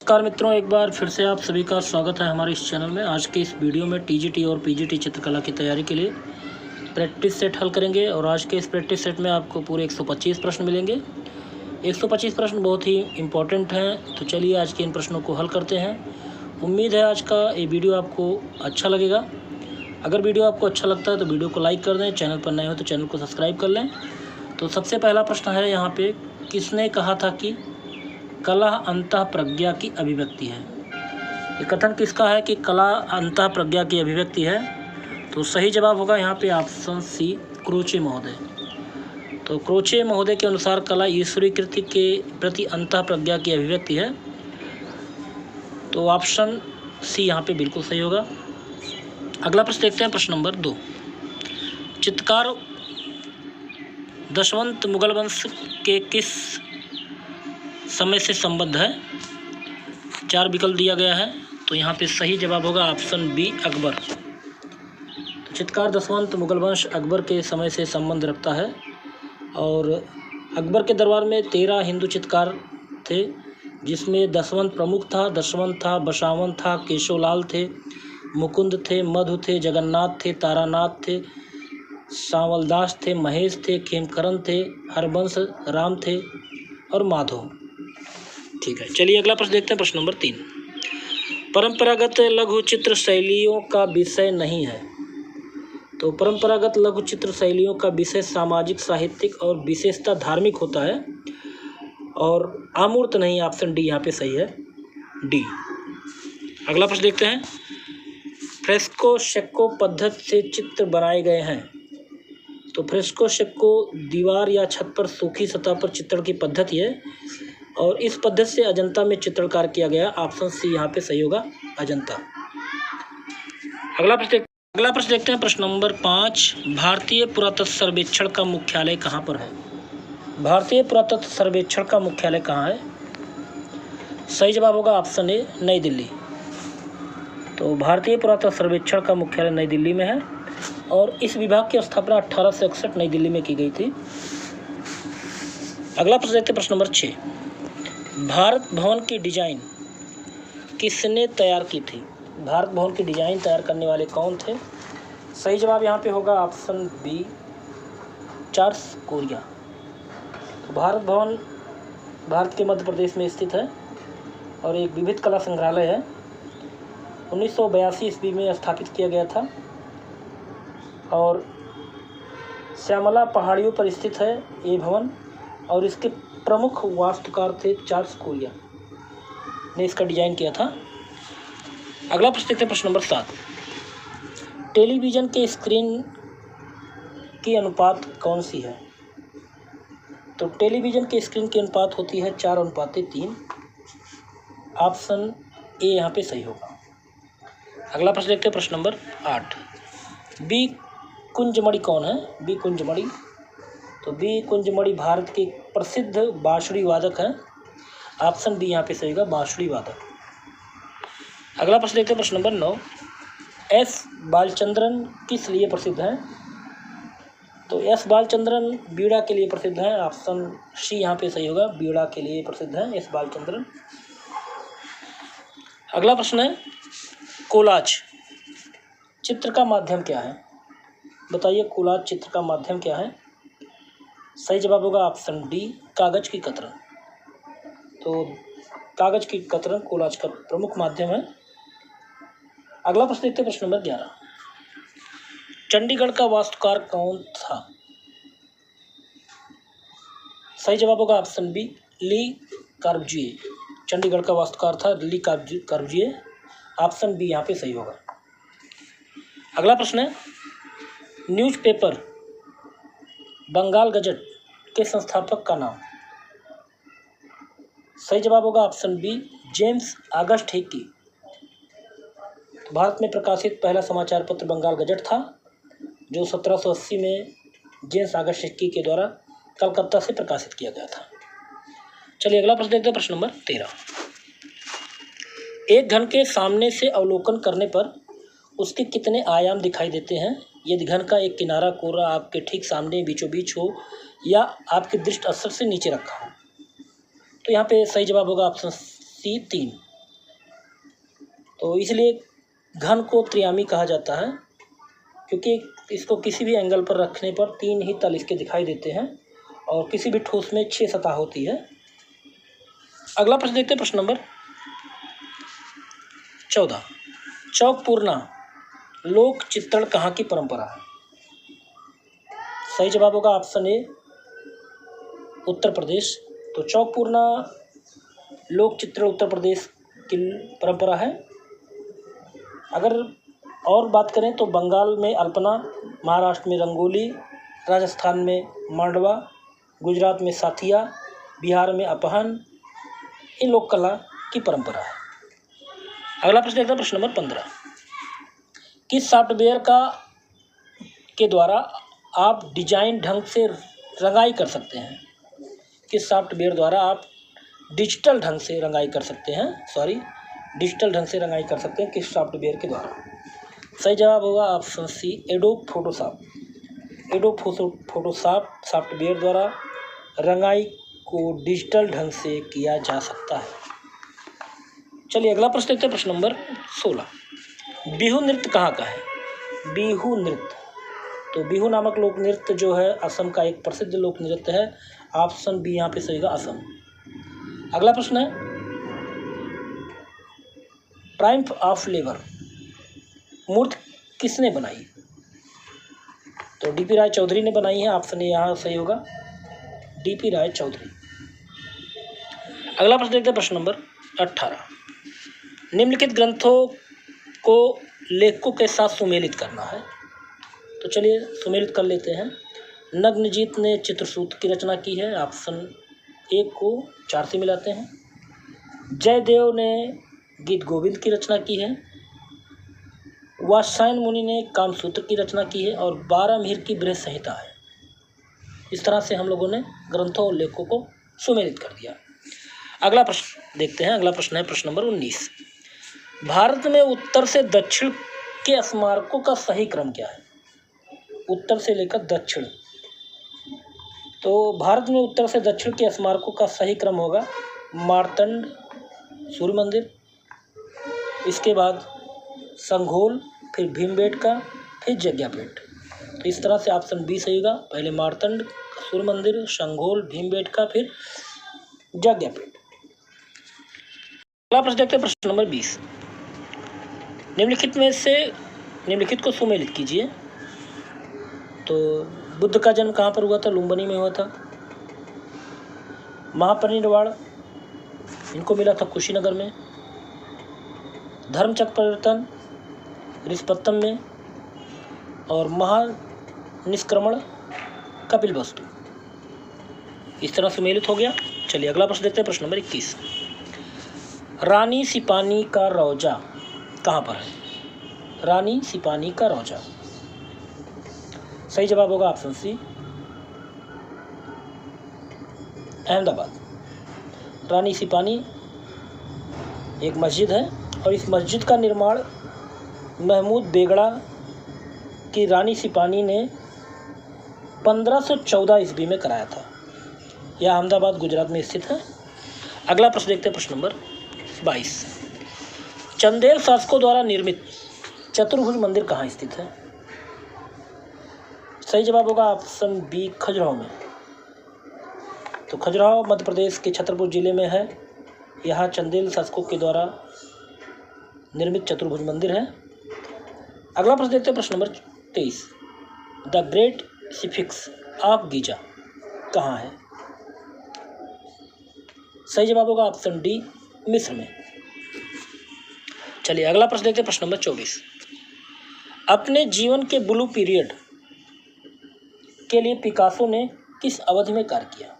नमस्कार मित्रों, एक बार फिर से आप सभी का स्वागत है हमारे इस चैनल में। आज के इस वीडियो में टीजीटी और पीजीटी चित्रकला की तैयारी के लिए प्रैक्टिस सेट हल करेंगे और आज के इस प्रैक्टिस सेट में आपको पूरे 125 प्रश्न मिलेंगे। 125 प्रश्न बहुत ही इम्पोर्टेंट हैं, तो चलिए आज के इन प्रश्नों को हल करते हैं। उम्मीद है आज का ये वीडियो आपको अच्छा लगेगा। अगर वीडियो आपको अच्छा लगता है तो वीडियो को लाइक कर दें, चैनल पर नए हो तो चैनल को सब्सक्राइब कर लें। तो सबसे पहला प्रश्न है यहाँ पे, किसने कहा था कि कला अंतः प्रज्ञा की अभिव्यक्ति है? ये कथन किसका है कि कला अंतः प्रज्ञा की अभिव्यक्ति है? तो सही जवाब होगा यहाँ पे ऑप्शन सी, क्रोचे महोदय। तो क्रोचे महोदय के अनुसार कला ईश्वरीय कृति के प्रति अंतः प्रज्ञा की अभिव्यक्ति है। तो ऑप्शन सी यहाँ पे बिल्कुल सही होगा। अगला प्रश्न देखते हैं, प्रश्न नंबर 2। चित्रकार दशवंत मुगल वंश के किस समय से संबद्ध है? 4 विकल्प दिया गया है, तो यहाँ पे सही जवाब होगा ऑप्शन बी, अकबर। तो चित्रकार दशवंत मुगल वंश अकबर के समय से संबंध रखता है और अकबर के दरबार में 13 हिंदू चित्रकार थे, जिसमें दशवंत प्रमुख था। दशवंत था, बसावन था, केशवलाल थे, मुकुंद थे, मधु थे, जगन्नाथ थे, तारानाथ थे, सांवलदास थे, महेश थे, खेमकरण थे, हरबंश राम थे और माधव। ठीक है, चलिए अगला प्रश्न देखते हैं, प्रश्न नंबर 3। परंपरागत लघु चित्र शैलियों का विषय नहीं है। तो परंपरागत लघु चित्र शैलियों का विषय सामाजिक, साहित्यिक और विशेषता धार्मिक होता है और अमूर्त नहीं। ऑप्शन डी यहाँ पे सही है, डी। अगला प्रश्न देखते हैं, फ्रेस्को शेक्को पद्धति से चित्र बनाए गए हैं। तो फ्रेस्को शेक्को दीवार या छत पर सूखी सतह पर चित्रण की पद्धति है और इस पद्धति से अजंता में चित्रणकार किया गया। ऑप्शन सी यहाँ पे सही होगा, अजंता। अगला प्रश्न देखते हैं, प्रश्न नंबर 5। भारतीय पुरातत्व सर्वेक्षण का मुख्यालय कहाँ पर है? भारतीय पुरातत्व सर्वेक्षण का मुख्यालय कहाँ है? सही जवाब होगा ऑप्शन ए, नई दिल्ली। तो भारतीय पुरातत्व सर्वेक्षण का मुख्यालय नई दिल्ली में है और इस विभाग की स्थापना 1861 नई दिल्ली में की गई थी। अगला प्रश्न देखते हैं, प्रश्न नंबर 6। भारत भवन की डिजाइन किसने तैयार की थी? भारत भवन की डिजाइन तैयार करने वाले कौन थे? सही जवाब यहाँ पे होगा ऑप्शन बी, चार्ल्स कोरिया। तो भारत भवन भारत के मध्य प्रदेश में स्थित है और एक विविध कला संग्रहालय है। 1982 ईस्वी में स्थापित किया गया था और श्यामला पहाड़ियों पर स्थित है ये भवन और इसके प्रमुख वास्तुकार थे चार्ल्स कोरिया ने इसका डिजाइन किया था। अगला प्रश्न देखते हैं, प्रश्न नंबर 7। टेलीविज़न के स्क्रीन की अनुपात कौन सी है? तो टेलीविज़न के स्क्रीन की अनुपात होती है 4:3। ऑप्शन ए यहाँ पे सही होगा। अगला प्रश्न देखते हैं, प्रश्न नंबर 8। बी कुंजमणि कौन है? बी कुंजमणि। तो बी कुंजमणि भारत के प्रसिद्ध बांसुरी वादक हैं। ऑप्शन बी यहाँ पे सही होगा, बांसुरी वादक। अगला प्रश्न देखते हैं, प्रश्न नंबर 9। एस बालचंद्रन किस लिए प्रसिद्ध हैं? तो एस बालचंद्रन बीड़ा के लिए प्रसिद्ध हैं। ऑप्शन सी यहाँ पे सही होगा, बीड़ा के लिए प्रसिद्ध हैं एस बालचंद्रन। अगला प्रश्न है, कोलाज चित्र का माध्यम क्या है? बताइए, कोलाज चित्र का माध्यम क्या है? सही जवाब होगा ऑप्शन डी, कागज की कतरन। तो कागज की कतरन कोलाज का प्रमुख माध्यम है। अगला प्रश्न देखते हैं, प्रश्न नंबर 11। चंडीगढ़ का वास्तुकार कौन था? सही जवाब होगा ऑप्शन बी, ली कॉर्बुजिए। चंडीगढ़ का वास्तुकार था ली कॉर्बुजिए। ऑप्शन बी यहाँ पे सही होगा। अगला प्रश्न है, न्यूज़पेपर बंगाल गजट के संस्थापक का नाम? सही जवाब होगा option B, James August Hicky. तो भारत में प्रकाशित पहला समाचार पत्र बंगाल गजट था, जो 1780 में जेम्स ऑगस्ट हिक्की के द्वारा कलकत्ता से प्रकाशित किया गया था। चलिए अगला प्रश्न देखते हैं, प्रश्न नंबर 13। एक घन के सामने से अवलोकन करने पर उसके कितने आयाम दिखाई देते हैं? यदि घन का एक किनारा कोरा आपके ठीक सामने बीचों बीच हो या आपके दृष्टि स्तर से नीचे रखा हो। तो यहाँ पे सही जवाब होगा ऑप्शन सी, 3। तो इसलिए घन को त्रियामी कहा जाता है, क्योंकि इसको किसी भी एंगल पर रखने पर 3 ही तल इसके दिखाई देते हैं और किसी भी ठोस में 6 सतह होती है। अगला प्रश्न देखते हैं, प्रश्न नंबर 14। चौकपूर्णा लोक चित्रण कहाँ की परंपरा है? सही जवाब होगा ऑप्शन ए, उत्तर प्रदेश। तो चौकपूर्णा लोक चित्रण उत्तर प्रदेश की परंपरा है। अगर और बात करें तो बंगाल में अल्पना, महाराष्ट्र में रंगोली, राजस्थान में मांडवा, गुजरात में साथिया, बिहार में अपहन, इन लोक कला की परंपरा है। अगला प्रश्न देखते हैं, प्रश्न नंबर 15। किस सॉफ्टवेयर के द्वारा आप डिजाइन ढंग से रंगाई कर सकते हैं? किस सॉफ्टवेयर द्वारा आप डिजिटल ढंग से रंगाई कर सकते हैं? डिजिटल ढंग से रंगाई कर सकते हैं किस सॉफ्टवेयर के द्वारा? सही जवाब होगा option C, Adobe Photoshop. Adobe Photoshop software द्वारा रंगाई को डिजिटल ढंग से किया जा सकता है। चलिए अगला प्रश्न देखते हैं, प्रश्न नंबर 16। बिहू नृत्य कहाँ का है? बिहू नृत्य, तो बिहू नामक लोक नृत्य जो है असम का एक प्रसिद्ध लोक नृत्य है। ऑप्शन बी यहाँ पे सही होगा, असम। अगला प्रश्न है, ट्रायम्फ ऑफ लेबर मूर्ति किसने बनाई? तो डीपी राय चौधरी ने बनाई है। ऑप्शन ए यहाँ सही होगा, डीपी राय चौधरी। अगला प्रश्न देखते हैं, प्रश्न नंबर 18। निम्नलिखित ग्रंथों को लेखकों के साथ सुमेलित करना है। तो चलिए सुमेलित कर लेते हैं। नग्नजीत ने चित्रसूत्र की रचना की है। ऑप्शन ए को 4 से मिलाते हैं। जयदेव ने गीत गोविंद की रचना की है। वात्स्यायन मुनि ने कामसूत्र की रचना की है और 12 मिहिर की बृहत संहिता है। इस तरह से हम लोगों ने ग्रंथों और लेखकों को सुमेलित कर दिया। अगला प्रश्न देखते हैं। अगला प्रश्न है प्रश्न नंबर 19। भारत में उत्तर से दक्षिण के स्मारकों का सही क्रम क्या है? उत्तर से लेकर दक्षिण, तो भारत में उत्तर से दक्षिण के स्मारकों का सही क्रम होगा मार्तंड सूर्य मंदिर, इसके बाद संघोल, फिर भीमबेटका, फिर यज्ञापीठ। तो इस तरह से ऑप्शन बी सही होगा, पहले मार्तंड सूर्य मंदिर, संघोल, भीमबेटका, फिर यज्ञापीठ। अगला प्रश्न देखते हैं, प्रश्न नंबर 20। निम्नलिखित में से निम्नलिखित को सुमेलित कीजिए। तो बुद्ध का जन्म कहाँ पर हुआ था? लुम्बिनी में हुआ था। महापरिनिर्वाण इनको मिला था कुशीनगर में। धर्मचक्र परिवर्तन रिस्पत्तम में, और महानिष्क्रमण कपिलवस्तु। इस तरह सुमेलित हो गया। चलिए अगला प्रश्न देखते हैं, प्रश्न नंबर 21। रानी सिपानी का रौजा कहाँ पर है? रानी सिपानी का रौजा, सही जवाब होगा ऑप्शन सी, अहमदाबाद। रानी सिपानी एक मस्जिद है और इस मस्जिद का निर्माण महमूद बेगड़ा की रानी सिपानी ने 1514 ईस्वी में कराया था। यह अहमदाबाद गुजरात में स्थित है। अगला प्रश्न देखते हैं, प्रश्न नंबर 22। चंदेल शासकों द्वारा निर्मित चतुर्भुज मंदिर कहाँ स्थित है? सही जवाब होगा ऑप्शन बी, खजुराहो में। तो खजुराहो मध्य प्रदेश के छतरपुर जिले में है। यहाँ चंदेल शासकों के द्वारा निर्मित चतुर्भुज मंदिर है। अगला प्रश्न देखते हैं, प्रश्न number 23। The great sphinx of Giza कहाँ है? सही जवाब होगा ऑप्शन डी, मिस्र में। चलिए अगला प्रश्न देखते हैं, प्रश्न नंबर 24। अपने जीवन के ब्लू पीरियड के लिए पिकासो ने किस अवधि में कार्य किया?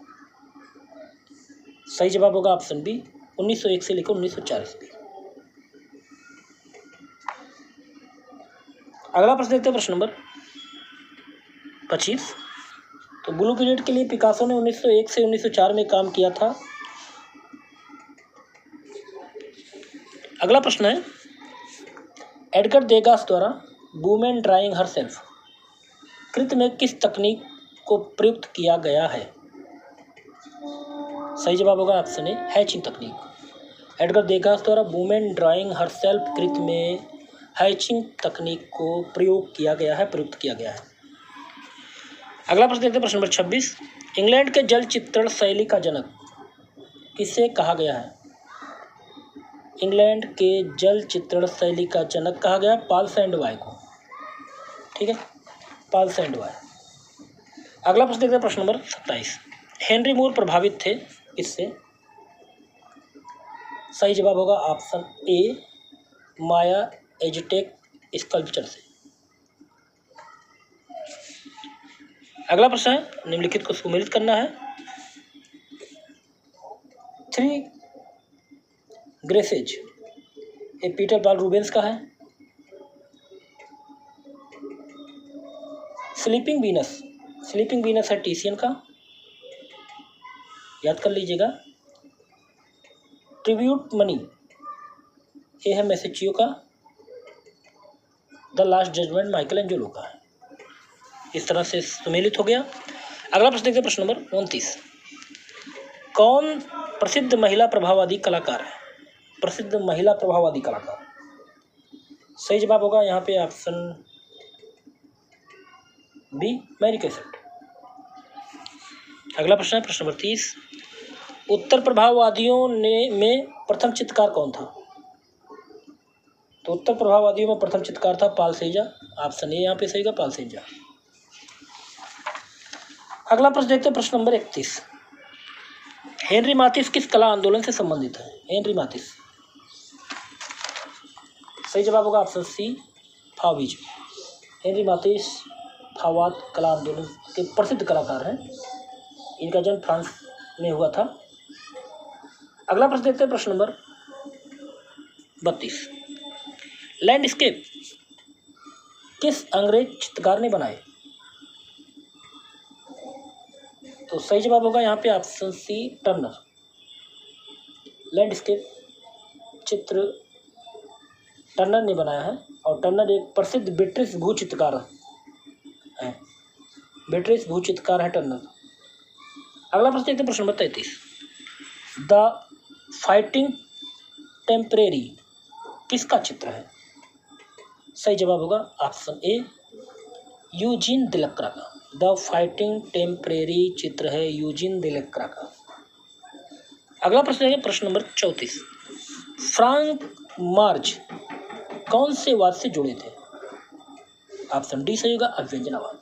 सही जवाब होगा ऑप्शन बी, 1901 से लेकर 1904 ईस्वी। अगला प्रश्न देखते हैं, प्रश्न नंबर 25। तो ब्लू पीरियड के लिए पिकासो ने 1901 से 1904 में काम किया था। अगला प्रश्न है, एडगर देगास द्वारा वुमेन ड्राइंग हरसेल्फ कृत में किस तकनीक को प्रयुक्त किया गया है? सही जवाब होगा ऑप्शन ए, हैचिंग तकनीक। एडगर देगास द्वारा वुमेन ड्राइंग हरसेल्फ कृत में हैचिंग तकनीक को प्रयुक्त किया गया है। अगला प्रश्न देखते हैं, प्रश्न नंबर 26। इंग्लैंड के जल चित्रण शैली का जनक किसे कहा गया है? इंग्लैंड के जल चित्रण शैली का जनक कहा गया पॉल सैंडवाय को। ठीक है, पॉल सैंडवाय। अगला प्रश्न देखते हैं, प्रश्न नंबर 27। हेनरी मूर प्रभावित थे किससे? सही जवाब होगा ऑप्शन ए, माया एज़टेक स्कल्पचर से। अगला प्रश्न है, निम्नलिखित को सुमेलित करना है। 3 ग्रेसेज ये पीटर पाल रूबेंस का है। स्लीपिंग वीनस है टीसियन का, याद कर लीजिएगा। ट्रिब्यूट मनी ये है मैसेचियो का। The last judgement Michelangelo का है। इस तरह से सुमेलित हो गया। अगला प्रश्न देखते हैं, प्रश्न नंबर 29। कौन प्रसिद्ध महिला प्रभाववादी कलाकार है? प्रसिद्ध महिला प्रभाववादी कलाकार। सही जवाब होगा यहाँ पे ऑप्शन बी, मैरी कैसेट। अगला प्रश्न है, प्रश्न नंबर 30। उत्तर प्रभाववादियों में प्रथम चित्रकार कौन था? तो उत्तर प्रभाववादियों में प्रथम चित्रकार था पॉल सेजा। ऑप्शन ए यहाँ पे सही होगा, पॉल सेजा। अगला प्रश्न देखते हैं, प्रश्न नंबर 31। हेनरी माथिस किस कला आंदोलन से संबंधित है? हेनरी माथिस। सही जवाब होगा ऑप्शन सी, फाविज्म। हेनरी माथिस फावाद कला आंदोलन के प्रसिद्ध कलाकार हैं। इनका जन्म फ्रांस में हुआ था। अगला प्रश्न देखते हैं, प्रश्न नंबर 32। लैंडस्केप किस अंग्रेज चित्रकार ने बनाए? तो सही जवाब होगा यहाँ पे ऑप्शन सी, टर्नर। लैंडस्केप चित्र टर्नर ने बनाया है और टर्नर एक प्रसिद्ध ब्रिटिश भूचित्रकार है। ब्रिटिश भूचित्रकार है टर्नर। अगला प्रश्न देखते हैं, प्रश्न नंबर 33। द फाइटिंग टेम्परेरी किसका चित्र है? सही जवाब होगा ऑप्शन ए, यूजीन दिलक्रा का। द फाइटिंग टेम्परेरी चित्र है यूजीन दिलक्रा का। अगला प्रश्न है, प्रश्न नंबर 34। फ्रांक मार्ज कौन से वाद से जुड़े थे? ऑप्शन डी सही होगा, अभ्यंजनावाद।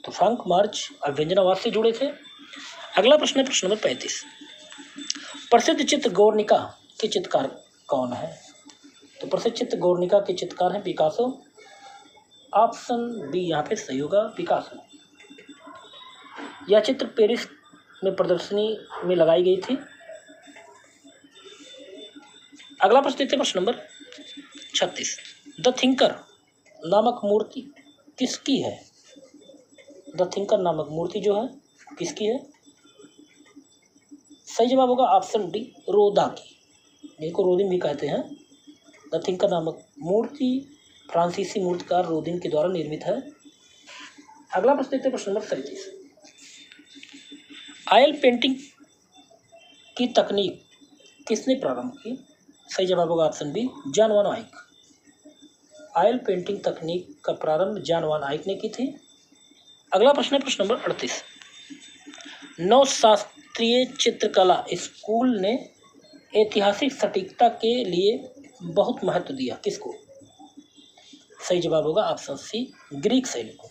तो फ्रांक मार्ज अभ्यंजनावाद से जुड़े थे। अगला प्रश्न है, प्रश्न नंबर 35। प्रसिद्ध चित्र गोर्निका के चित्रकार कौन है? तो प्रसिद्ध चित्र गोर्निका के चित्रकार हैं पिकासो। ऑप्शन बी यहाँ पे सही होगा, पिकासो। यह चित्र पेरिस में प्रदर्शनी में लगाई गई थी। अगला प्रश्न देखते हैं, प्रश्न नंबर 36। द थिंकर नामक मूर्ति किसकी है? द थिंकर नामक मूर्ति जो है किसकी है? सही जवाब होगा ऑप्शन डी, रोदा की। जिनको रोदिन भी कहते हैं। द थिंकर नामक मूर्ति फ्रांसीसी मूर्तिकार रोदिन के द्वारा निर्मित है। अगला प्रश्न देखते हैं, प्रश्न नंबर 37। ऑयल पेंटिंग की तकनीक किसने प्रारंभ की? सही जवाब होगा ऑप्शन बी, जॉन वान आइक। ऑयल पेंटिंग तकनीक का प्रारंभ जॉन वान आइक ने की थी। अगला प्रश्न है, प्रश्न नंबर 38। नवशास्त्रीय चित्रकला स्कूल ने ऐतिहासिक सटीकता के लिए बहुत महत्व दिया किसको? सही जवाब होगा ऑप्शन सी, ग्रीक शैली को।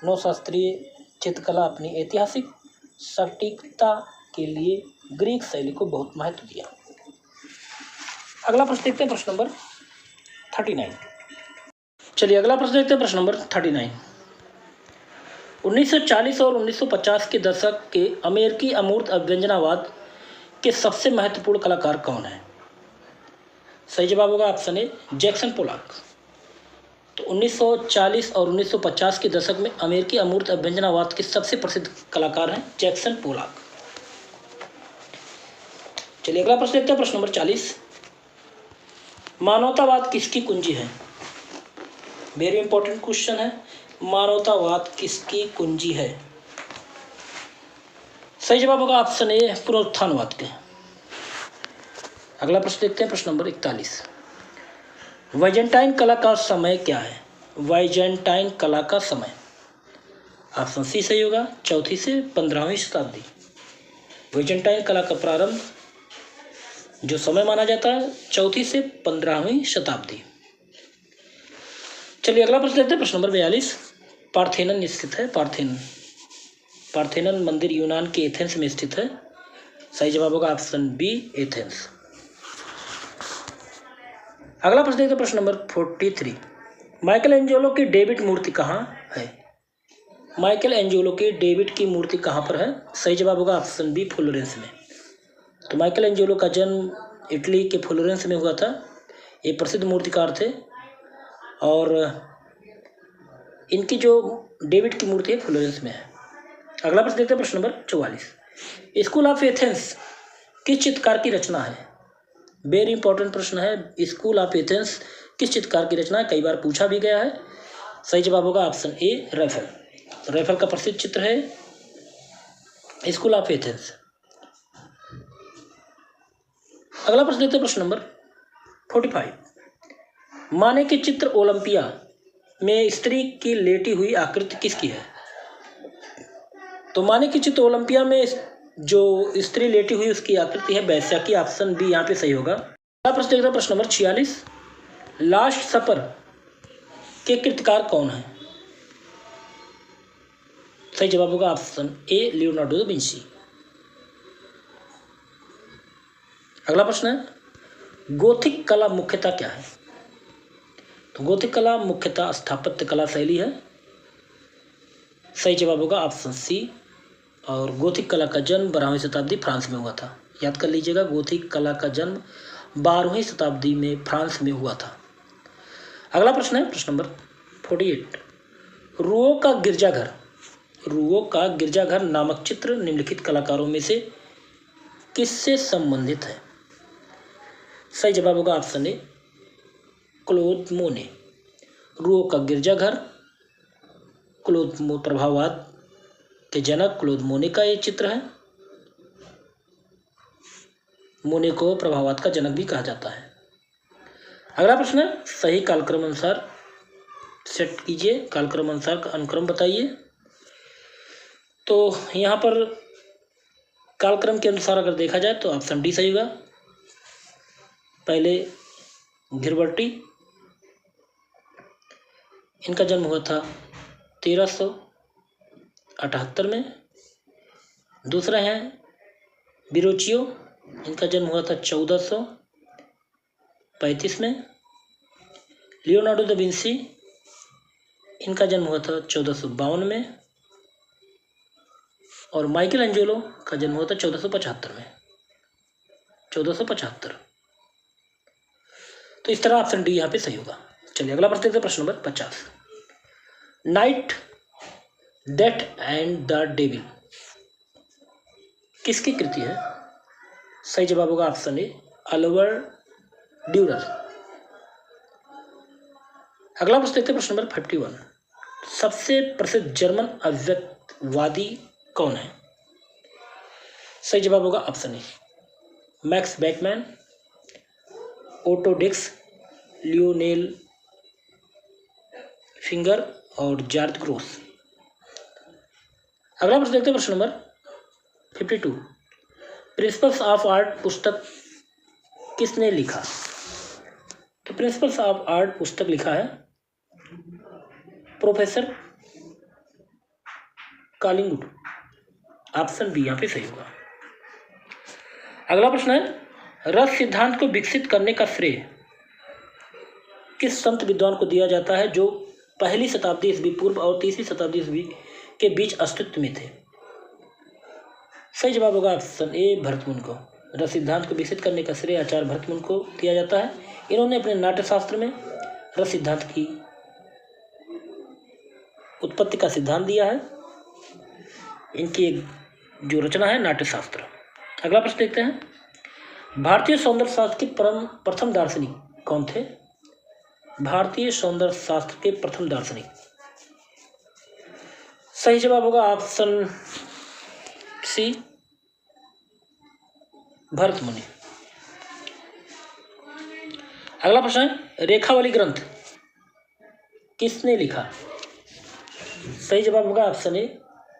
नवशास्त्रीय चित्रकला अपनी ऐतिहासिक सटीकता के लिए ग्रीक शैली को बहुत महत्व दिया। अगला प्रश्न देखते हैं, प्रश्न नंबर 39। चलिए अगला प्रश्न देखते हैं, प्रश्न नंबर 39। 1940 और 1950 के दशक के अमेरिकी अमूर्त अभ्यंजनावाद के सबसे महत्वपूर्ण कलाकार कौन है? सही जवाब होगा ऑप्शन ए, जैक्सन पोलॉक। तो 1940 और 1950 के दशक में अमेरिकी अमूर्त अभ्यंजनावाद के सबसे प्रसिद्ध कलाकार हैं जैक्सन पोलॉक। चलिए अगला प्रश्न देखते हैं, प्रश्न नंबर 40। मानवतावाद किसकी कुंजी है? वेरी इंपॉर्टेंट क्वेश्चन है। मानवतावाद किसकी कुंजी है? सही जवाब होगा ऑप्शन ए पुनरुत्थानवाद के। अगला प्रश्न देखते हैं, प्रश्न नंबर 41। वाइजेंटाइन कला का समय क्या है? वाइजेंटाइन कला का समय ऑप्शन सी सही होगा, 4वीं से 15वीं शताब्दी। वाइजेंटाइन कला का प्रारंभ जो समय माना जाता है 4वीं से 15वीं शताब्दी। चलिए अगला प्रश्न देखते हैं, प्रश्न नंबर 42। पार्थेनन स्थित है, पार्थेनन मंदिर यूनान के एथेंस में स्थित है। सही जवाब होगा ऑप्शन बी एथेंस। अगला प्रश्न देखते हैं, प्रश्न नंबर 43। माइकल एंजेलो की डेविड मूर्ति कहाँ है? माइकल एंजेलो की डेविड की मूर्ति कहाँ पर है? सही जवाब होगा ऑप्शन बी फ्लोरेंस में। तो माइकल एंजेलो का जन्म इटली के फ्लोरेंस में हुआ था। ये प्रसिद्ध मूर्तिकार थे और इनकी जो डेविड की मूर्ति है फ्लोरेंस में है। अगला प्रश्न देखते हैं, प्रश्न नंबर 44। स्कूल ऑफ एथेंस किस चित्रकार की रचना है? वेरी इंपॉर्टेंट प्रश्न है। स्कूल ऑफ एथेंस किस चित्रकार की रचना है? कई बार पूछा भी गया है। सही जवाब होगा ऑप्शन ए राफेल। राफेल का प्रसिद्ध चित्र है स्कूल ऑफ एथेंस। अगला प्रश्न देखते हैं, प्रश्न नंबर 45। माने के चित्र ओलंपिया में स्त्री की लेटी हुई आकृति किसकी है? तो माने की चित्र ओलंपिया में जो स्त्री लेटी हुई उसकी आकृति है वेश्या की। ऑप्शन बी यहाँ पे सही होगा। अगला प्रश्न देखते हैं, प्रश्न नंबर 46। लास्ट सपर के कृतिकार कौन है? सही जवाब होगा ऑप्शन ए लियोनार्डो दा विंची। अगला प्रश्न है, गोथिक कला मुख्यतः क्या है? तो गोथिक कला मुख्यतः स्थापत्य कला शैली है। सही जवाब होगा ऑप्शन सी। और गोथिक कला का जन्म 12वीं शताब्दी फ्रांस में हुआ था। याद कर लीजिएगा, गोथिक कला का जन्म 12वीं शताब्दी में फ्रांस में हुआ था। अगला प्रश्न है, प्रश्न नंबर 48। रुओ का गिरजाघर नामक चित्र निम्नलिखित कलाकारों में से किससे संबंधित है? सही जवाब होगा ऑप्शन ए क्लोद मोने। रुओ का गिरजाघर प्रभाववाद के जनक क्लोद मोने का ये चित्र है। मोने को प्रभाववाद का जनक भी कहा जाता है। अगला प्रश्न है, सही कालक्रम अनुसार सेट कीजिए, कालक्रम अनुसार का अनुक्रम बताइए। तो यहाँ पर कालक्रम के अनुसार अगर देखा जाए तो ऑप्शन डी सही होगा। पहले घिरवर्टी, इनका जन्म हुआ था 1378 में। दूसरा है बिरोचियो, इनका जन्म हुआ था 1435 में। लियोनार्डो दा विंसी, इनका जन्म हुआ था 1452 में। और माइकल एंजेलो का जन्म हुआ था 1475 में। 1475। तो इस तरह ऑप्शन डी यहाँ पे सही होगा। चलिए अगला प्रश्न देखते हैं, प्रश्न number 50। Night death and the devil किसकी कृति है? सही जवाब होगा ऑप्शन ए ऑलिवर ड्यूरर। अगला प्रश्न देखते हैं, प्रश्न नंबर 51। सबसे प्रसिद्ध जर्मन अव्यक्तवादी कौन है? सही जवाब होगा option A Max Beckmann, Otto Dix, Lyonel Feininger और जॉर्ज ग्रोस। अगला प्रश्न देखते हैं, प्रश्न नंबर 52। प्रिंसिपल्स ऑफ आर्ट पुस्तक किसने लिखा? तो प्रिंसिपल्स ऑफ आर्ट पुस्तक लिखा है प्रोफेसर कालिंगुड। ऑप्शन बी यहाँ पे सही होगा। अगला प्रश्न है, रस सिद्धांत को विकसित करने का श्रेय किस संत विद्वान को दिया जाता है जो पहली शताब्दी ईस्वी पूर्व और 3वीं शताब्दी ईस्वी के बीच अस्तित्व में थे? सही जवाब होगा ऑप्शन ए भरतमुनि को। रस सिद्धांत को विकसित करने का श्रेय आचार्य भरतमुनि को दिया जाता है। इन्होंने अपने नाट्यशास्त्र में रस सिद्धांत की उत्पत्ति का सिद्धांत दिया है। इनकी एक जो रचना है नाट्यशास्त्र। अगला प्रश्न देखते हैं, भारतीय सौंदर्य शास्त्र के प्रथम दार्शनिक कौन थे? भारतीय सौंदर्य शास्त्र के प्रथम दार्शनिक। सही जवाब होगा ऑप्शन सी भरत मुनि। अगला प्रश्न है, रेखावली ग्रंथ किसने लिखा? सही जवाब होगा option A,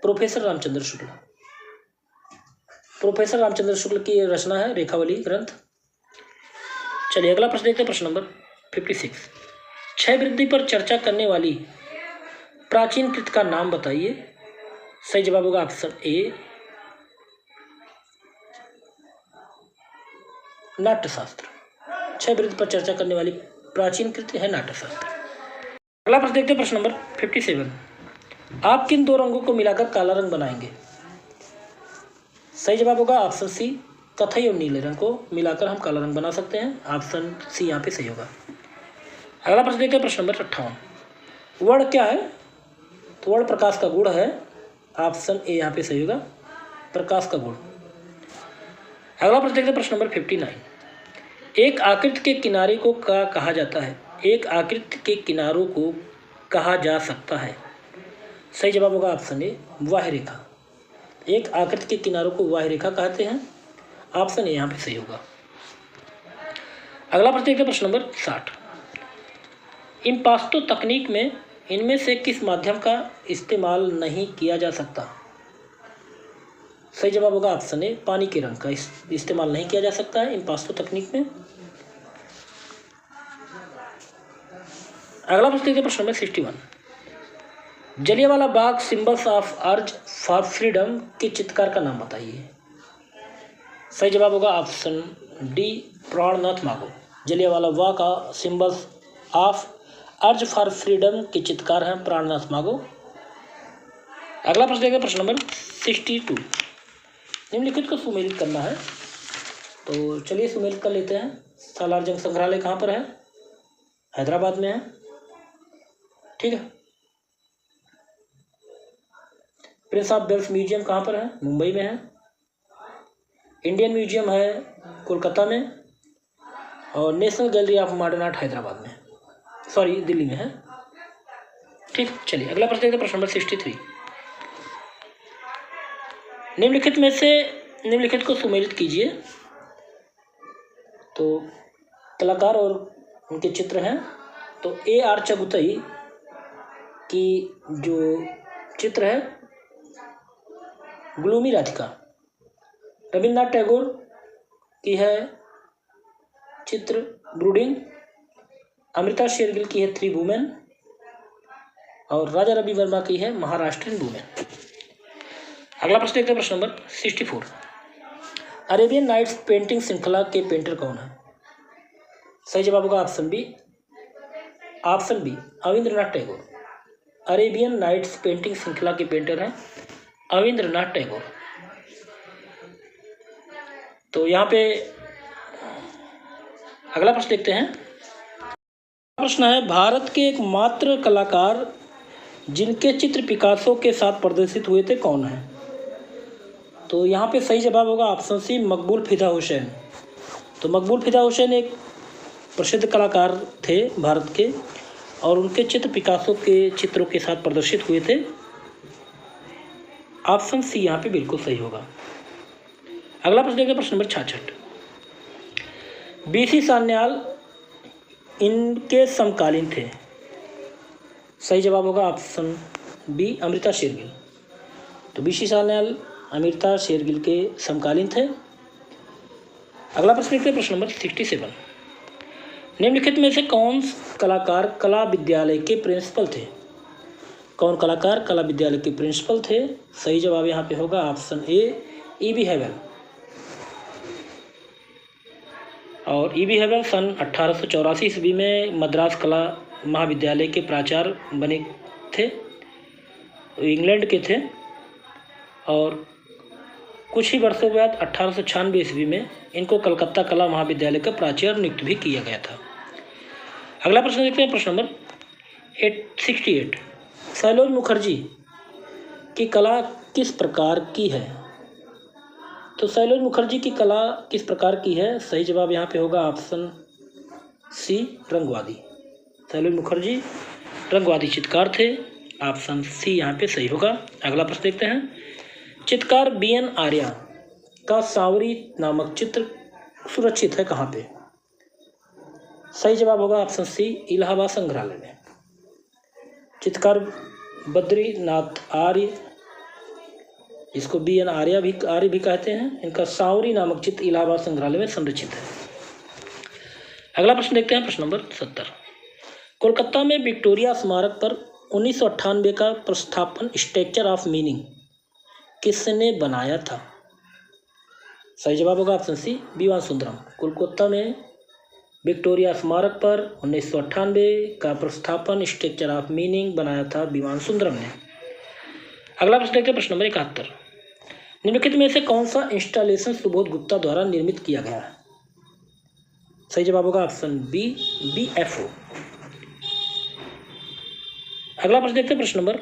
professor Ramchandra Shukla. Professor Ramchandra Shukla की रचना है रेखावली ग्रंथ। चलिए अगला प्रश्न देखते हैं, प्रश्न नंबर 56। क्षय वृद्धि पर चर्चा करने वाली प्राचीन कृत का नाम बताइए। सही जवाब होगा ऑप्शन ए, नाट्यशास्त्र। क्षय वृद्धि पर चर्चा करने वाली प्राचीन कृत है नाट्यशास्त्र। अगला प्रश्न देखते हैं, प्रश्न नंबर 57। आप किन दो रंगों को मिलाकर काला रंग बनाएंगे? सही जवाब होगा ऑप्शन सी, कथई और नीले रंग को मिलाकर हम काला रंग बना सकते हैं। ऑप्शन सी यहाँ पे सही होगा। अगला प्रश्न देखते हैं, प्रश्न नंबर 58। वर्ण क्या है? तो वर्ण प्रकाश का गुण है। ऑप्शन ए यहाँ पे सही होगा, प्रकाश का गुण। अगला प्रश्न देखते हैं, प्रश्न नंबर 59। एक आकृति के किनारे को क्या कहा जाता है? एक आकृति के किनारों को कहा जा सकता है। सही जवाब होगा ऑप्शन ए, बाह्य रेखा। एक आकृति के किनारों को बाह्य रेखा कहते हैं। ऑप्शन ए यहाँ पे सही होगा। अगला प्रश्न देखते हैं, प्रश्न नंबर 60। इम्पास्टो तकनीक में इनमें से किस माध्यम का इस्तेमाल नहीं किया जा सकता? सही जवाब होगा ऑप्शन ए, पानी के रंग का इस्तेमाल नहीं किया जा सकता है इम्पास्टो तकनीक में। अगला प्रश्न देखते हैं, प्रश्न number 61। Jallianwala Bagh symbols of urge for freedom के चित्रकार का नाम बताइए। सही जवाब होगा ऑप्शन डी, प्राणनाथ मागो। जलियांवाला बाग का symbols of urge for freedom के चित्रकार हैं प्राणनाथ मागो। अगला प्रश्न देखते हैं, प्रश्न नंबर 62। निम्नलिखित को सुमेलित करना है, तो चलिए सुमेलित कर लेते हैं। सालार जंग संग्रहालय कहाँ पर है? हैदराबाद में है, ठीक है। प्रिंस ऑफ वेल्स म्यूजियम कहाँ पर है? मुंबई में है। इंडियन म्यूजियम है कोलकाता में, और national gallery of modern art Hyderabad में, सॉरी दिल्ली में है, ठीक। चलिए अगला प्रश्न देखते हैं, प्रश्न नंबर 63। निम्नलिखित में से निम्नलिखित को सुमेलित कीजिए। तो कलाकार और उनके चित्र हैं, तो ए आर चगुतई की जो चित्र है ग्लूमी राधिका, रविन्द्रनाथ टैगोर की है चित्र ब्रूडिंग, अमृता शेरगिल की है थ्री वुमेन, और राजा रवि वर्मा की है महाराष्ट्रियन वुमेन। अगला प्रश्न देखते हैं, प्रश्न नंबर 64। अरेबियन नाइट्स पेंटिंग श्रृंखला के पेंटर कौन है? सही जवाब होगा option B, Abanindranath Tagore. Arabian Nights painting श्रृंखला के पेंटर हैं अविंद्रनाथ टैगोर। तो यहाँ पे अगला प्रश्न देखते हैं। प्रश्न है, भारत के एकमात्र कलाकार जिनके चित्र पिकासो के साथ प्रदर्शित हुए थे कौन है? तो यहाँ पे सही जवाब होगा ऑप्शन सी, मकबूल फिदा हुसैन। तो मकबूल फिदा हुसैन एक प्रसिद्ध कलाकार थे भारत के, और उनके चित्र पिकासो के चित्रों के साथ प्रदर्शित हुए थे। ऑप्शन सी यहाँ पे बिल्कुल सही होगा। अगला प्रश्न देखते हैं, प्रश्न नंबर 66। बीसी सान्याल इनके समकालीन थे। सही जवाब होगा ऑप्शन बी, अमृता शेरगिल। तो बीसी सान्याल अमृता शेरगिल के समकालीन थे। अगला प्रश्न देखते हैं, प्रश्न नंबर 67। निम्नलिखित में से कौन कलाकार कला विद्यालय के प्रिंसिपल थे? कौन कलाकार कला विद्यालय के प्रिंसिपल थे? सही जवाब यहाँ पे होगा ऑप्शन ए, ई.बी. हैवेल। और ई.बी. हैवेल सन 1884 ईस्वी में मद्रास कला महाविद्यालय के प्राचार्य बने थे, इंग्लैंड के थे, और कुछ ही वर्षों बाद 1896 ईस्वी में इनको कलकत्ता कला महाविद्यालय का प्राचार्य नियुक्त भी किया गया था। अगला प्रश्न देखते हैं, प्रश्न नंबर 68। सैलोज मुखर्जी की कला किस प्रकार की है? तो सैलोज मुखर्जी की कला किस प्रकार की है? सही जवाब यहाँ पे होगा ऑप्शन सी, रंगवादी। सैलोज मुखर्जी रंगवादी चित्रकार थे। ऑप्शन सी यहाँ पे सही होगा। अगला प्रश्न देखते हैं, चित्रकार बी.एन. आर्या का सांवरी नामक चित्र सुरक्षित है कहाँ पे? सही जवाब होगा ऑप्शन सी, इलाहाबाद संग्रहालय में। चित्रकार बद्रीनाथ आर्य, इसको BN आर्य भी कहते हैं, इनका सांवरी नामक चित्र इलाहाबाद संग्रहालय में संरक्षित है। अगला प्रश्न देखते हैं, प्रश्न नंबर 70। कोलकाता में विक्टोरिया स्मारक पर 1998 का प्रस्थापन स्ट्रक्चर ऑफ मीनिंग किसने बनाया था? सही जवाब होगा ऑप्शन सी, बीवान सुंदरम। कोलकाता में विक्टोरिया स्मारक पर 1998 का प्रस्थापन स्ट्रक्चर ऑफ मीनिंग बनाया था बीवान सुंदरम ने। अगला प्रश्न देखते हैं, प्रश्न नंबर 71। निम्नलिखित में से कौन सा इंस्टॉलेशन सुबोध गुप्ता द्वारा निर्मित किया गया है? सही जवाब होगा ऑप्शन बी, BFO। अगला प्रश्न देखते हैं, प्रश्न नंबर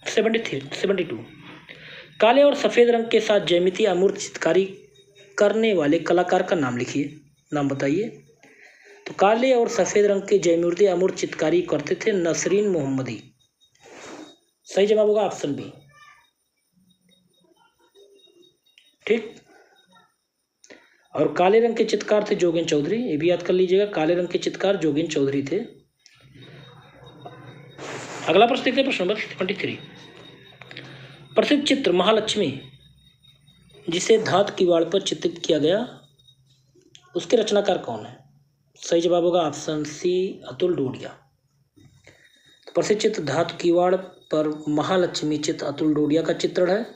72। काले और सफेद रंग के साथ ज्यामितीय अमूर्त चित्रकारी करने वाले कलाकार का नाम लिखिए, नाम बताइए। तो काले और सफेद रंग के ज्यामितीय अमूर्त चित्रकारी करते थे नसरीन मोहम्मदी। सही जवाब होगा ऑप्शन बी। ठीक। और काले रंग के चित्रकार थे जोगेन चौधरी, ये भी याद कर लीजिएगा, काले रंग के चित्रकार जोगेन चौधरी थे। अगला प्रश्न देखते हैं, प्रश्न नंबर 73। प्रसिद्ध चित्र महालक्ष्मी जिसे धातु किवाड़ पर चित्रित किया गया, उसके रचनाकार कौन है? सही जवाब होगा ऑप्शन सी, अतुल डोडिया। तो प्रसिद्ध चित्र धातु किवाड़ पर महालक्ष्मी चित्र अतुल डोडिया का चित्रण है।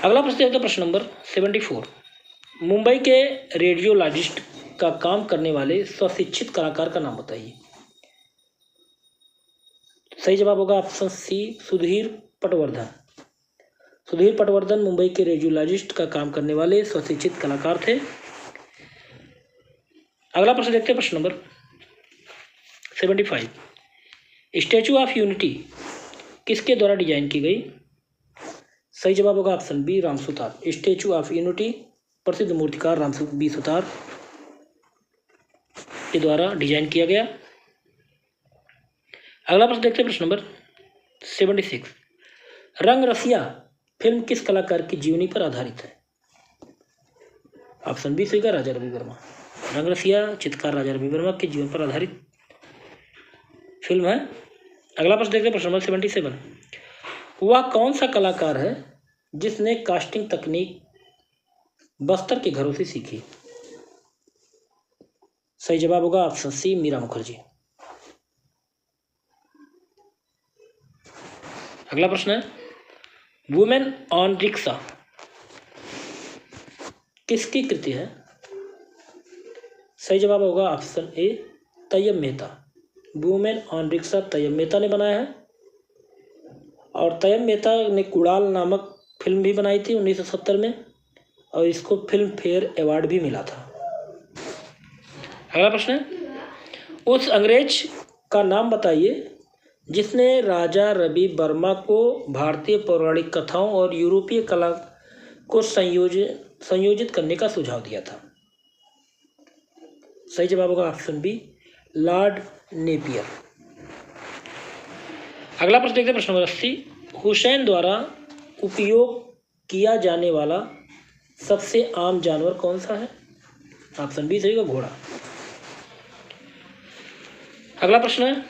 अगला प्रश्न देखते हैं, प्रश्न नंबर 74। मुंबई के रेडियोलॉजिस्ट का काम करने वाले स्वशिक्षित कलाकार का नाम बताइए। सही जवाब होगा ऑप्शन सी, सुधीर पटवर्धन। सुधीर पटवर्धन मुंबई के रेडियोलॉजिस्ट का काम करने वाले स्वशिक्षित कलाकार थे। अगला प्रश्न देखते हैं, प्रश्न नंबर 75। स्टैचू ऑफ यूनिटी किसके द्वारा डिजाइन की गई? सही जवाब होगा option B, Ram Sutar. Statue of unity प्रसिद्ध मूर्तिकार राम बी सुतार के द्वारा डिजाइन किया गया। अगला प्रश्न देखते हैं, प्रश्न नंबर 76। रंग रसिया फिल्म किस कलाकार की जीवनी पर आधारित है? ऑप्शन बी सही का, राजा रवि वर्मा। रंग रसिया चित्रकार राजा रवि वर्मा के जीवन पर आधारित फिल्म है। अगला प्रश्न देखते हैं, प्रश्न नंबर 77। वह कौन सा कलाकार है जिसने कास्टिंग तकनीक बस्तर के घरों से सीखी? सही जवाब होगा ऑप्शन सी, मीरा मुखर्जी। अगला प्रश्न है, वुमेन ऑन रिक्शा किसकी कृति है? सही जवाब होगा option A, Tyeb Mehta. Women on rickshaw Tyeb Mehta ने बनाया है। और तैयब मेहता ने कुड़ाल नामक फिल्म भी बनाई थी 1970 में, और इसको फिल्म फेयर अवार्ड भी मिला था। अगला प्रश्न है, उस अंग्रेज का नाम बताइए जिसने राजा रवि वर्मा को भारतीय पौराणिक कथाओं और यूरोपीय कला को संयोजित करने का सुझाव दिया था। सही जवाब होगा ऑप्शन बी, लॉर्ड नेपियर। अगला प्रश्न देखते हैं, प्रश्न नंबर 80। हुसैन द्वारा उपयोग किया जाने वाला सबसे आम जानवर कौन सा है? ऑप्शन बी सही का, घोड़ा। अगला प्रश्न है,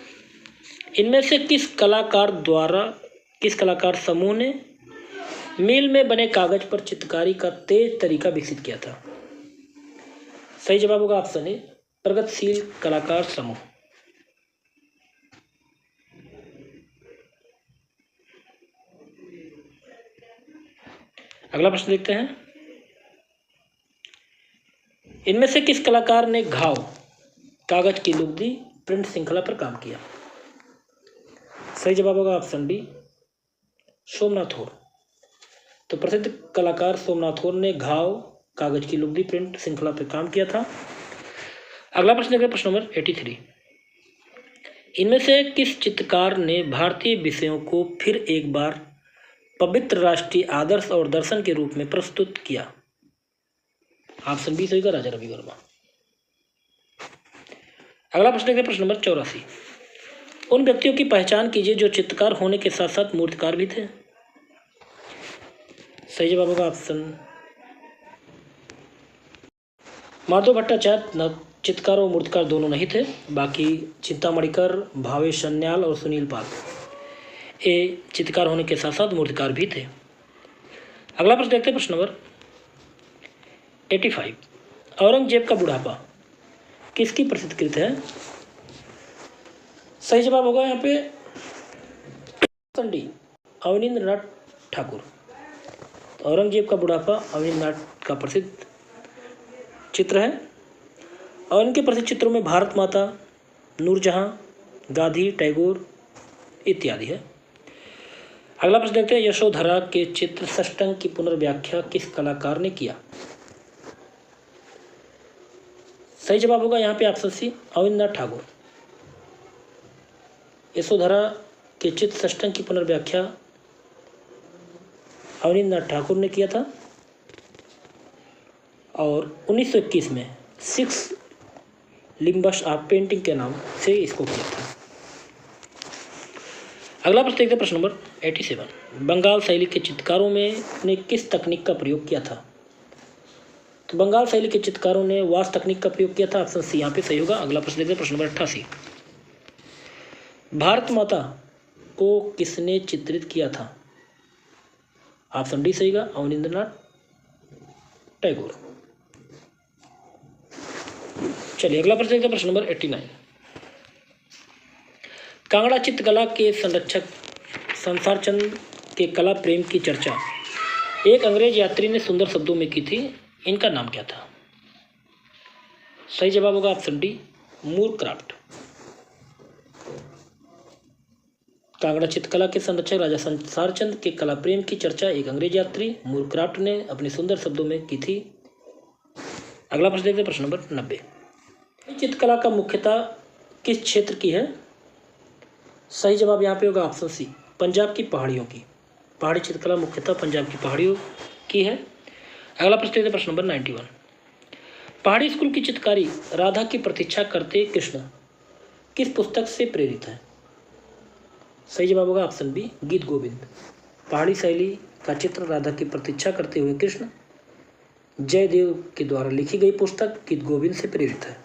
इनमें से किस कलाकार समूह ने मील में बने कागज पर चित्रकारी का तेज तरीका विकसित किया था? सही जवाब होगा ऑप्शन ए, प्रगतिशील कलाकार समूह। अगला प्रश्न देखते हैं, इनमें से किस कलाकार ने घाव कागज की लुगदी प्रिंट श्रृंखला पर काम किया? सही जवाब होगा ऑप्शन डी, सोमनाथ होर। तो प्रसिद्ध कलाकार सोमनाथ होर ने घाव कागज की लुगदी प्रिंट श्रृंखला पर काम किया था। अगला प्रश्न है, प्रश्न नंबर 83। इनमें से किस चित्रकार ने भारतीय विषयों को फिर एक बार पवित्र राष्ट्रीय आदर्श और दर्शन के रूप में प्रस्तुत किया? ऑप्शन बी सही का, राजा रवि वर्मा। अगला प्रश्न है, प्रश्न नंबर 84। उन व्यक्तियों की पहचान कीजिए जो चित्रकार होने के साथ साथ मूर्तिकार भी थे। सही जवाब होगा ऑप्शन। माधव भट्टाचार्य चित्रकार और मूर्तिकार दोनों नहीं थे। बाकी चिंतामणिकर, भावेश सन्याल और सुनील पाल ये चित्रकार होने के साथ साथ मूर्तिकार भी थे। अगला प्रश्न देखते हैं, प्रश्न नंबर 85। औरंगजेब का बुढ़ापा किसकी प्रसिद्ध कृत है? सही जवाब होगा यहाँ पे डी, अवनींद्रनाथ ठाकुर। तो औरंगजेब का बुढ़ापा अवनींद्रनाथ का प्रसिद्ध चित्र है और इनके प्रसिद्ध चित्रों में भारत माता, नूरजहां, गांधी, टैगोर इत्यादि है। अगला प्रश्न देखते हैं, यशोधरा के चित्र षष्टंग की पुनर्व्याख्या किस कलाकार ने किया? सही जवाब होगा यहाँ पे ऑप्शन सी, अवनींद्रनाथ ठाकुर। यशोधरा के चित्र षष्टंग की पुनर्व्याख्या अवनींद्रनाथ ठाकुर ने किया था और 1921 में 6 लिम्बस ऑफ पेंटिंग के नाम से इसको किया था। अगला प्रश्न देखते हैं, प्रश्न नंबर 87। बंगाल शैली के चित्रकारों में ने किस तकनीक का प्रयोग किया था? तो बंगाल शैली के चित्रकारों ने वास तकनीक का प्रयोग किया था। ऑप्शन सी यहाँ पे सही होगा। अगला प्रश्न देखते हैं, प्रश्न नंबर 88। भारत माता को किसने चित्रित किया था? ऑप्शन डी सही होगा, अवनींद्रनाथ टैगोर। चलिए अगला प्रश्न देखते हैं, प्रश्न नंबर 89। कांगड़ा चित्रकला के संरक्षक संसार चंद के कला प्रेम की चर्चा एक अंग्रेज यात्री ने सुंदर शब्दों में की थी। इनका नाम क्या था? सही जवाब होगा ऑप्शन डी, मूरक्राफ्ट। कांगड़ा चित्रकला के संरक्षक राजा संसार चंद के कला प्रेम की चर्चा एक अंग्रेज यात्री मूरक्राफ्ट ने अपने सुंदर शब्दों में की थी। अगला प्रश्न देखते हैं, प्रश्न नंबर 90। चित्रकला का मुख्यतः किस क्षेत्र की है? सही जवाब यहाँ पे होगा ऑप्शन सी, पंजाब की पहाड़ियों की। पहाड़ी चित्रकला मुख्यतः पंजाब की पहाड़ियों की है। अगला प्रश्न देखते हैं, प्रश्न नंबर 91। पहाड़ी स्कूल की चित्रकारी राधा की प्रतीक्षा करते कृष्ण किस पुस्तक से प्रेरित है? सही जवाब होगा ऑप्शन बी, गीत गोविंद। पहाड़ी शैली का चित्र राधा की प्रतीक्षा करते हुए कृष्ण जयदेव के द्वारा लिखी गई पुस्तक गीत गोविंद से प्रेरित है।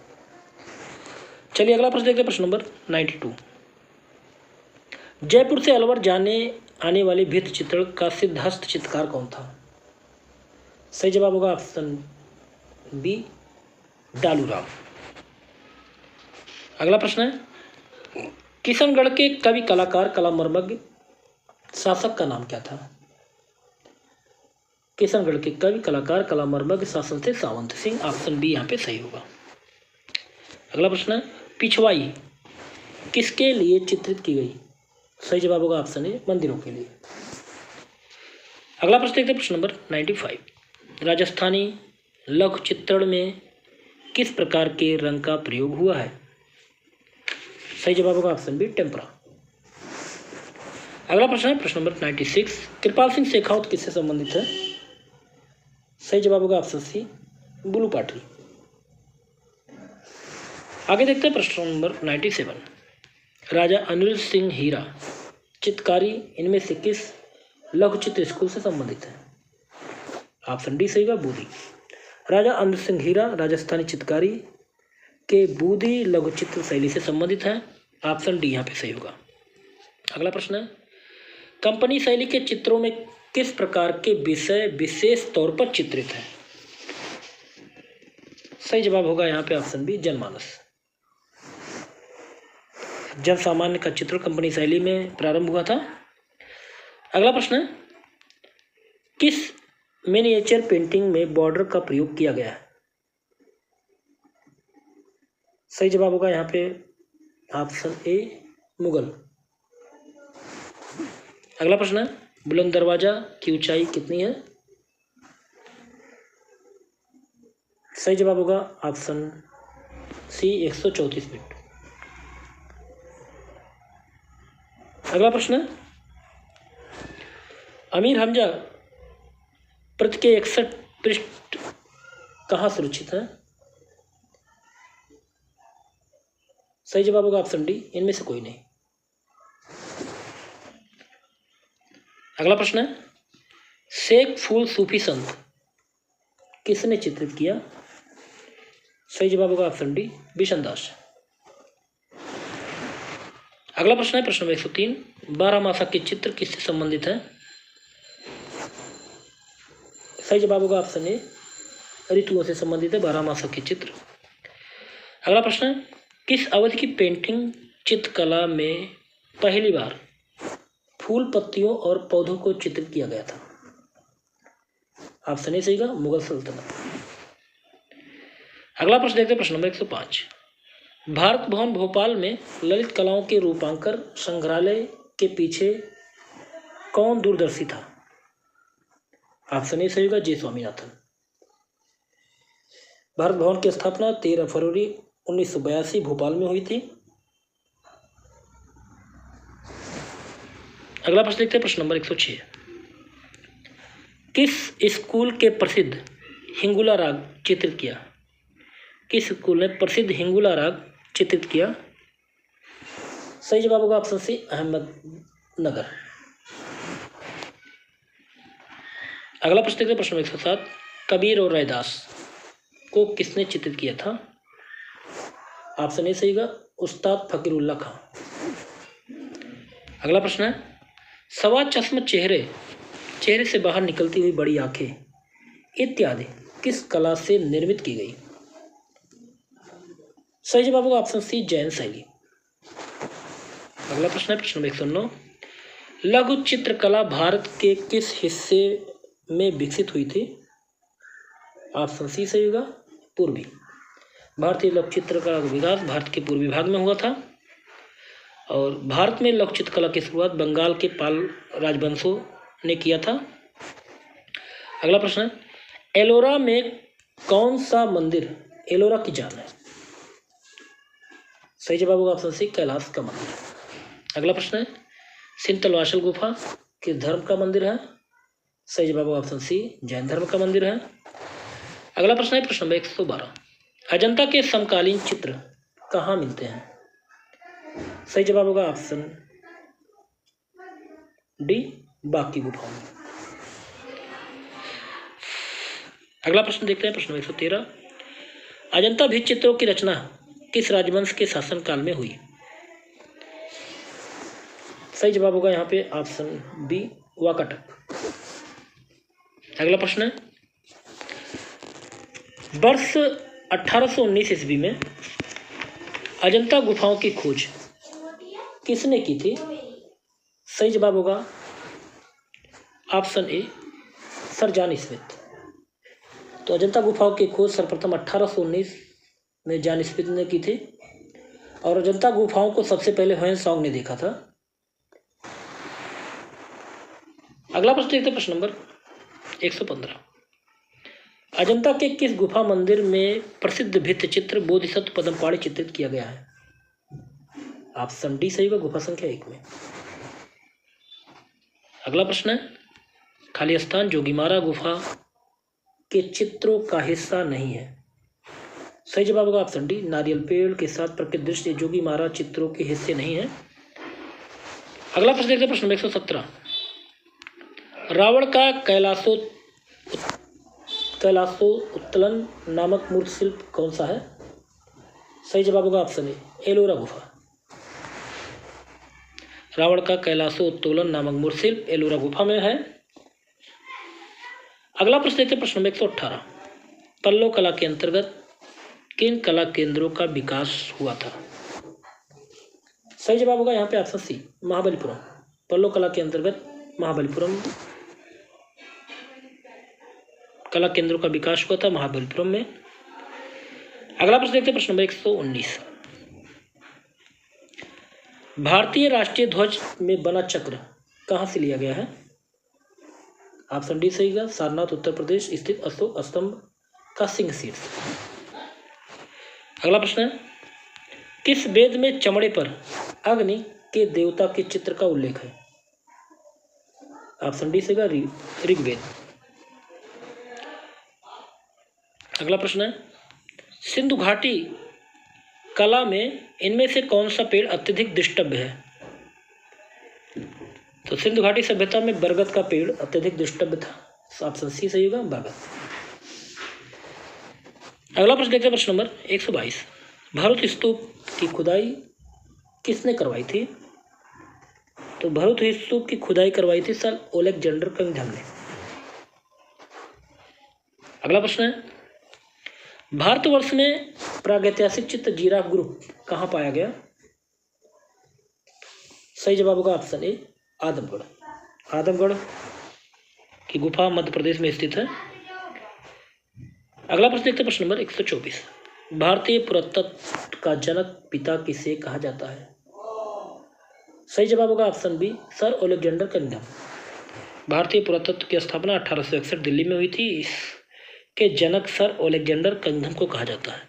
चलिए अगला प्रश्न देखते हैं, प्रश्न नंबर 92। जयपुर से अलवर जाने आने वाले भित्ति चित्रण का सिद्धहस्त चित्रकार कौन था? सही जवाब होगा ऑप्शन बी, डालूराम। अगला प्रश्न है, किशनगढ़ के कवि कलाकार कलामर्मज्ञ शासक का नाम क्या था? किशनगढ़ के कवि कलाकार कलामर्मज्ञ शासक थे सावंत सिंह। ऑप्शन बी यहाँ पे सही होगा। अगला प्रश्न है, पिछवाई किसके लिए चित्रित की गई? सही जवाब होगा ऑप्शन ए, मंदिरों के लिए। अगला प्रश्न देखते हैं, प्रश्न नंबर 95। राजस्थानी लघु चित्रण में किस प्रकार के रंग का प्रयोग हुआ है? सही जवाब होगा ऑप्शन बी, टेम्परा। अगला प्रश्न है, प्रश्न नंबर 96। कृपाल सिंह शेखावत किससे संबंधित है? सही जवाब होगा ऑप्शन सी, बुलू पाटरी। आगे देखते हैं, प्रश्न नंबर 97। राजा अनिरुद्ध सिंह हीरा चित्रकारी इनमें से किस लघु चित्र स्कूल से संबंधित है? ऑप्शन डी सही होगा, बूंदी। राजा अनिरुद्ध सिंह हीरा राजस्थानी चित्रकारी के बूंदी लघु चित्र शैली से संबंधित है। ऑप्शन डी यहाँ पे सही होगा। अगला प्रश्न है, कंपनी शैली के चित्रों में किस प्रकार के विषय विशेष तौर पर चित्रित है? सही जवाब होगा यहाँ पे ऑप्शन बी, जनमानस। जन सामान्य का चित्र कंपनी शैली में प्रारंभ हुआ था। अगला प्रश्न है, किस मिनिएचर पेंटिंग में बॉर्डर का प्रयोग किया गया है? सही जवाब होगा यहाँ पे ऑप्शन ए, मुगल। अगला प्रश्न है, बुलंद दरवाजा की ऊंचाई कितनी है? सही जवाब होगा ऑप्शन सी, 134 फीट। अगला प्रश्न है, अमीर हमजा प्रति के 61 पृष्ठ कहाँ सुरक्षित है? सही जवाब होगा ऑप्शन डी, इनमें से कोई नहीं। अगला प्रश्न है, शेख फूल सूफी संत किसने चित्रित किया? सही जवाब होगा ऑप्शन डी, बिशन दास। अगला प्रश्न है प्रश्न नंबर 103, 12 मासा के चित्र किससे संबंधित है? सही जवाब होगा ऑप्शन ए, ऋतुओं से संबंधित है 12 मासा के चित्र। अगला प्रश्न है, किस अवधि की पेंटिंग चित्रकला में पहली बार फूल, पत्तियों और पौधों को चित्रित किया गया था? ऑप्शन ए सही का मुगल सल्तनत। अगला प्रश्न देखते हैं प्रश्न नंबर 105, भारत भवन भोपाल में ललित कलाओं के रूपांकर संग्रहालय के पीछे कौन दूरदर्शी था? ऑप्शन ए सही होगा जे स्वामीनाथन। भारत भवन की स्थापना 13 फरवरी 1982 भोपाल में हुई थी। अगला प्रश्न देखते हैं प्रश्न नंबर 106, किस स्कूल के प्रसिद्ध हिंगुला राग चित्रित किया? किस स्कूल ने प्रसिद्ध हिंगुला राग चित्रित किया? सही जवाब होगा ऑप्शन सी, अहमदनगर। अगला प्रश्न देखते हैं प्रश्न नंबर 107, कबीर और रैदास को किसने चित्रित किया था? ऑप्शन ए सही का उस्ताद फकीरुल्ला खां। अगला प्रश्न है, सवा चश्म चेहरे से बाहर निकलती हुई बड़ी आंखें इत्यादि किस कला से निर्मित की गई? सही जवाब होगा ऑप्शन सी, जैन शैली। अगला प्रश्न है प्रश्न नंबर 109, लघु चित्रकला भारत के किस हिस्से में विकसित हुई थी? ऑप्शन सी सही होगा, पूर्वी। भारतीय लघु चित्रकला का विकास भारत के पूर्वी भाग में हुआ था और भारत में लघु चित्रकला की शुरुआत बंगाल के पाल राजवंशों ने किया था। अगला प्रश्न है, एलोरा में कौन सा मंदिर एलोरा की जान है? सही जवाब होगा ऑप्शन सी, कैलाश का मंदिर। अगला प्रश्न है, सिंध तलवासल गुफा किस धर्म का मंदिर है? सही जवाब होगा ऑप्शन सी, जैन धर्म का मंदिर है। अगला प्रश्न है प्रश्न नंबर 112, अजंता के समकालीन चित्र कहाँ मिलते हैं? सही जवाब होगा ऑप्शन डी, बाकी गुफाओं में। अगला प्रश्न देखते हैं प्रश्न नंबर 113, अजंता भित्ति चित्रों की रचना किस राजवंश के शासनकाल में हुई? सही जवाब होगा यहाँ पे ऑप्शन बी, वाकाटक। अगला प्रश्न है, वर्ष 1819 ईस्वी में अजंता गुफाओं की खोज किसने की थी? सही जवाब होगा ऑप्शन ए, सर जॉन स्मिथ। तो अजंता गुफाओं की खोज सर्वप्रथम 1819 में जॉन स्मिथ ने की थी और अजंता गुफाओं को सबसे पहले ह्वेन सांग ने देखा था। अगला प्रश्न देखते हैं प्रश्न नंबर 115, अजंता के किस गुफा मंदिर में प्रसिद्ध भित्ति चित्र बोधिसत्व पद्मपाणि चित्रित किया गया है? ऑप्शन डी सही होगा, गुफा संख्या 1 में। अगला प्रश्न है, खाली स्थान जोगीमारा गुफा के चित्रों का हिस्सा नहीं है। सही जवाब होगा ऑप्शन डी, नारियल पेड़ के साथ प्रकृति दृश्य जोगीमारा चित्रों के हिस्से नहीं है। अगला प्रश्न देखते हैं प्रश्न 117, रावण का कैलासोत्तोलन नामक मूर्ति शिल्प कौन सा है? सही जवाब होगा ऑप्शन ए, एलोरा गुफा। रावण का कैलासोत्तोलन नामक मूर्ति शिल्प एलोरा गुफा में है। अगला प्रश्न देखते हैं प्रश्न नंबर 118, पल्लव कला के अंतर्गत किन कला केंद्रों का विकास हुआ था? सही जवाब होगा यहाँ पे ऑप्शन सी, महाबलीपुरम। पल्लव कला के अंतर्गत महाबलीपुरम कला केंद्रों का विकास हुआ था महाबलीपुरम में। अगला प्रश्न देखते हैं प्रश्न नंबर 119, भारतीय राष्ट्रीय ध्वज में बना चक्र कहाँ से लिया गया है? ऑप्शन डी सही है, सारनाथ उत्तर प्रदेश स्थित अशोक स्तंभ का सिंह शीर्ष। अगला प्रश्न है, किस वेद में चमड़े पर अग्नि के देवता के चित्र का उल्लेख है? ऑप्शन डी सही है, ऋग्वेद। अगला प्रश्न है, सिंधु घाटी कला में इनमें से कौन सा पेड़ अत्यधिक दृष्टव्य है? तो सिंधु घाटी सभ्यता में बरगद का पेड़ अत्यधिक दृष्टव्य था। ऑप्शन सी सही होगा भगत। अगला प्रश्न देखते हैं, प्रश्न नंबर 122। भरूच स्तूप की खुदाई किसने करवाई थी? तो भरूच स्तूप की खुदाई करवाई थी सर ओलेक्जेंडर कनिंघम ने। अगला प्रश्न है, भारतवर्ष में प्रागैतिहासिक चित्र जिराफ ग्रुप कहाँ पाया गया? सही जवाब होगा ऑप्शन ए आदमगढ़। आदमगढ़ की गुफा मध्य प्रदेश में स्थित है। अगला प्रश्न देखते हैं, प्रश्न नंबर 124। भारतीय पुरातत्व का जनक पिता किसे कहा जाता है? सही जवाब होगा ऑप्शन बी सर ओलेक्जेंडर कनिंघम। भारतीय पुरातत्व की स्थापना 1861 दिल्ली में हुई थी। इसके जनक सर ओलेक्जेंडर कनिंघम को कहा जाता है।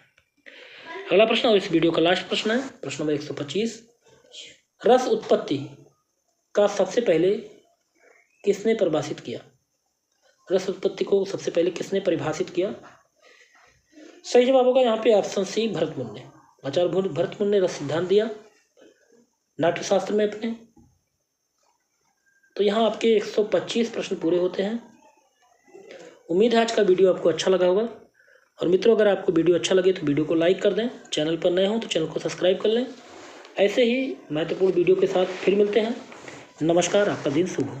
अगला प्रश्न और इस वीडियो का लास्ट प्रश्न है, प्रश्न नंबर 125। रस उत्पत्ति का सबसे पहले किसने परिभाषित किया? रस उत्पत्ति को सबसे पहले किसने परिभाषित किया? सही जवाब होगा यहाँ पे ऑप्शन सी भरतमुनि ने। आचार्य भरतमुनि ने रस सिद्धांत दिया नाट्यशास्त्र में अपने। तो यहाँ आपके 125 प्रश्न पूरे होते हैं। उम्मीद है आज का वीडियो आपको अच्छा लगा होगा। और मित्रों, अगर आपको वीडियो अच्छा लगे तो वीडियो को लाइक कर दें, चैनल पर नए हों तो चैनल को सब्सक्राइब कर लें। ऐसे ही महत्वपूर्ण वीडियो के साथ फिर मिलते हैं। नमस्कार, आपका दिन शुभ हो।